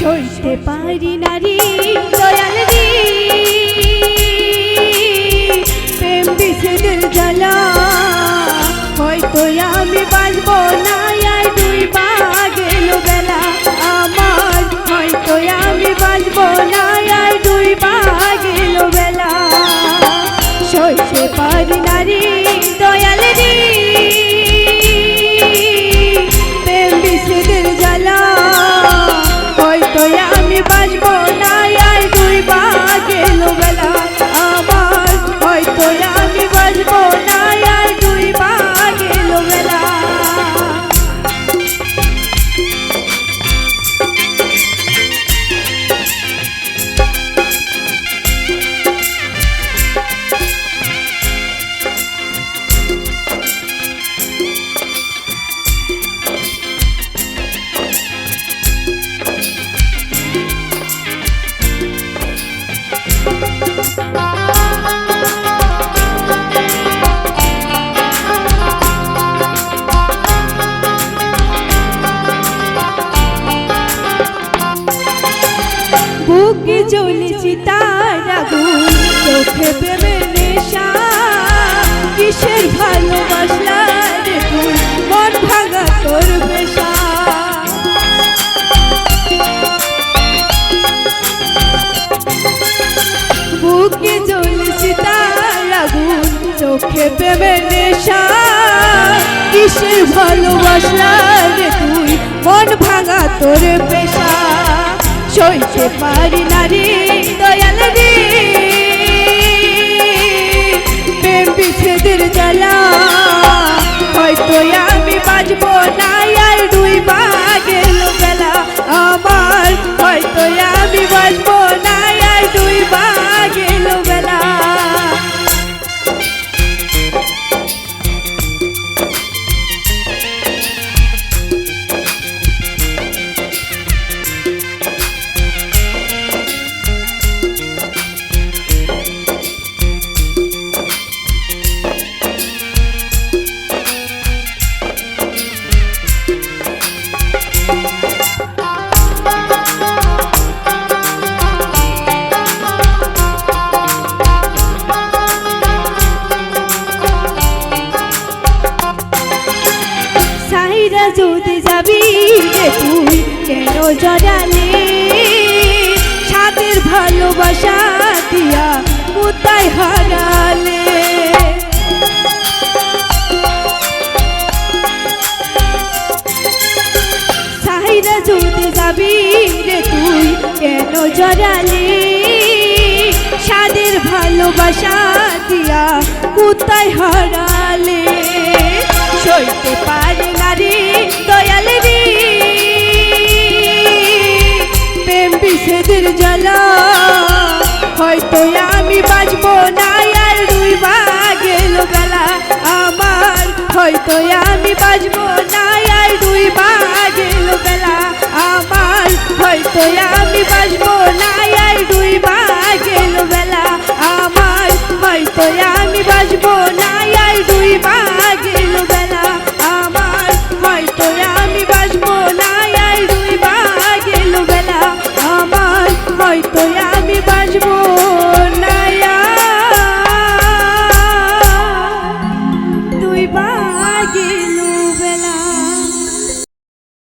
সইতে পারি নারী দয়াল রে প্রেম বিচ্ছেদের জ্বালা হয়তো আমি বাঁচব না আর ডুইবা গেল বেলা আমার হয়তো আমি বাঁচব না আর ডুইবা গেল বেলা সইতে পারি নারী দয়াল রে প্রেম বিচ্ছেদের জ্বালা হয়তো আমি বাঁচব না আর ডুইবা গেল বেলা আমার হয়তো আমি বাঁচব না আর ডুইবা গেল বেলা বুকে জ্বলেছি তার আগুন চোখে প্রেমের নেশা কিসের ভালোবাসলা রে তুই মন ভাঙা তোর পেশা বুকে জ্বলেছি তার আগুন চোখে প্রেমের নেশা কিসের ভালোবাসলা রে তুই মন ভাঙা তোর পেশা সইতে পারি না রে দয়াল রে প্রেম বিচ্ছেদের জ্বালা হয়তো আমি বাঁচব না আর ডুইবা গেল বেলা আমার হয়তো আমি বাঁচব না আর ডুইবা গেল বেলা যদি যাবি যে তুই কেন জড়ালে সাদের ভালোবাসা দিয়া কোথায় হারালে সাহিরা যদি যাবি রে তুই কেন জড়ালে সাদের ভালোবাসা দিয়া কোথায় হারালে সইতে পারে না রে দয়াল রে প্রেম বিচ্ছেদের জ্বালা হয়তো আমি বাঁচব না আর ডুইবা গেল বেলা আমার হয়তো আমি বাঁচব না আর ডুইবা গেল বেলা